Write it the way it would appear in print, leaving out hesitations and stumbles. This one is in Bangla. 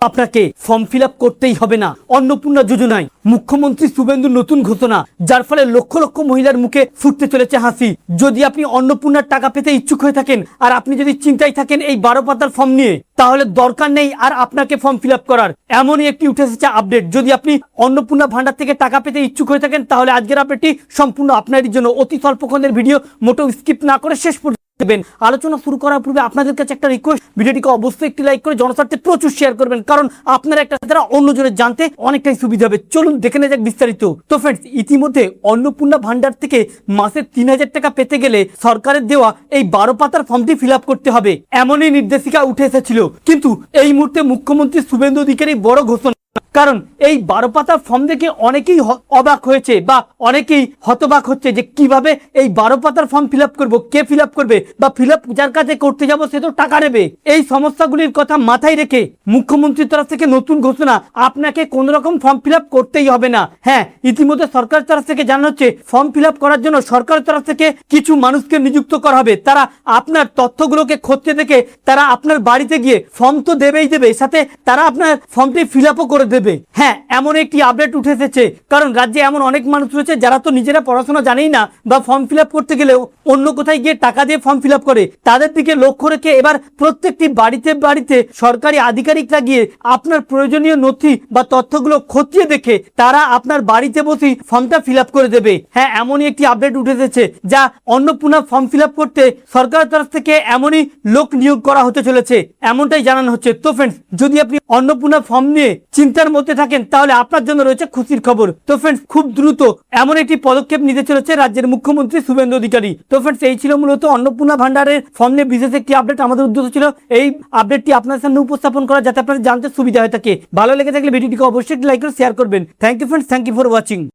আপনাকে ফর্ম ফিল আপ করতেই হবে না। অন্নপূর্ণা যোজনায় মুখ্যমন্ত্রী শুভেন্দুর নতুন ঘোষণা, যার ফলে লক্ষ লক্ষ মহিলার মুখে ফুটতে চলেছে হাসি। যদি আপনি অন্নপূর্ণার টাকা পেতে ইচ্ছুক হয়ে থাকেন আর আপনি যদি চিন্তায় থাকেন এই 12 পাতার ফর্ম নিয়ে, তাহলে দরকার নেই আর আপনাকে ফর্ম ফিল আপ করার। এমনই একটি উঠে এসেছে আপডেট। যদি আপনি অন্নপূর্ণা ভান্ডার থেকে টাকা পেতে ইচ্ছুক হয়ে থাকেন, তাহলে আজকের আপডেটটি সম্পূর্ণ আপনারই জন্য। অতি স্বল্পক্ষণের ভিডিও, মোটেও স্কিপ না করে শেষ পর্যন্ত দেবেন। আলোচনা শুরু করার পূর্বে আপনাদের কাছে একটা রিকোয়েস্ট, ভিডিওটিকে অবশ্যই একটি লাইক করে জনস্বার্থে প্রচুর শেয়ার করবেন, কারণ আপনার একটা দ্বারা অন্যজনের জানতে অনেকটাই সুবিধা হবে। চলুন দেখে নেওয়া যাক বিস্তারিত। তো ফ্রেন্ডস, ইতিমধ্যে অন্নপূর্ণা ভান্ডার থেকে মাসে 3000 টাকা পেতে গেলে সরকারের দেওয়া এই 12 পাতার ফর্মটি ফিল আপ করতে হবে, এমনই নির্দেশিকা উঠে এসেছিল। কিন্তু এই মুহূর্তে মুখ্যমন্ত্রী শুভেন্দু অধিকারী বড় ঘোষণা, কারণ এই 12 পাতার ফর্ম দেখে অনেকেই অবাক হয়েছে বা অনেকেই হতবাক হচ্ছে যে কিভাবে এই 12 পাতার ফর্ম ফিল আপ করবো, কে ফিল আপ করবে, বা ফিল আপ যার কাছে করতে যাবো সে তো টাকা নেবে। এই সমস্যাগুলির কথা মাথায় রেখে মুখ্যমন্ত্রীর তরফ থেকে নতুন ঘোষণা, আপনাকে কোন রকম ফর্ম ফিল আপ করতেই হবে না। হ্যাঁ, ইতিমধ্যে সরকারের তরফ থেকে জানানো হচ্ছে ফর্ম ফিল আপ করার জন্য সরকারের তরফ থেকে কিছু মানুষকে নিযুক্ত করা হবে। তারা আপনার তথ্যগুলোকে খতিয়ে দেখে তারা আপনার বাড়িতে গিয়ে ফর্ম তো দেবেই দেবে, সাথে তারা আপনার ফর্মটি ফিল আপও করে দেবে। হ্যাঁ, এমন একটি আপডেট উঠে এসেছে, কারণ রাজ্যে এমন অনেক মানুষ রয়েছে যারা তো নিজেরা পড়াশোনা জানেই না, বা ফর্ম ফিল আপ করতে গেলেও অন্য কোথায় গিয়ে টাকা দিয়ে ফর্ম ফিল আপ করে। তাদের দিকে লক্ষ্য রেখে এবার প্রত্যেকটি বাড়িতে বাড়িতে সরকারি আধিকারিকরা গিয়ে আপনার প্রয়োজনীয় নথি বা তথ্যগুলো খতিয়ে দেখে তারা আপনার বাড়িতে বসেই ফর্মটা ফিল আপ করে দেবে। হ্যাঁ, এমনই একটি আপডেট উঠে এসেছে, যা অন্নপূর্ণা ফর্ম ফিল আপ করতে সরকারের তরফ থেকে এমনই লোক নিয়োগ করা হতে চলেছে, এমনটাই জানানো হচ্ছে। তো ফ্রেন্ডস, যদি আপনি অন্নপূর্ণা ফর্ম নিয়ে চিন্তার মধ্যে থাকেন, তাহলে আপনার জন্য রয়েছে খুশির খবর। তো ফ্রেন্ডস, খুব দ্রুত এমন একটি পদক্ষেপ নিতে চলেছে রাজ্যের মুখ্যমন্ত্রী শুভেন্দু অধিকারী। তো ফ্রেন্ডস, এই ছিল মূলত অন্নপূর্ণা ভান্ডারের ফর্ম নিয়ে বিশেষ একটি আপডেট। আমাদের উদ্দেশ্য ছিল এই আপডেটটি আপনার সামনে উপস্থাপন করা, যাতে আপনার জানতে সুবিধা হয়ে থাকে। ভালো লেগে থাকলে ভিডিওটিকে অবশ্যই লাইক করে শেয়ার করবেন। Thank you friends, thank you for watching.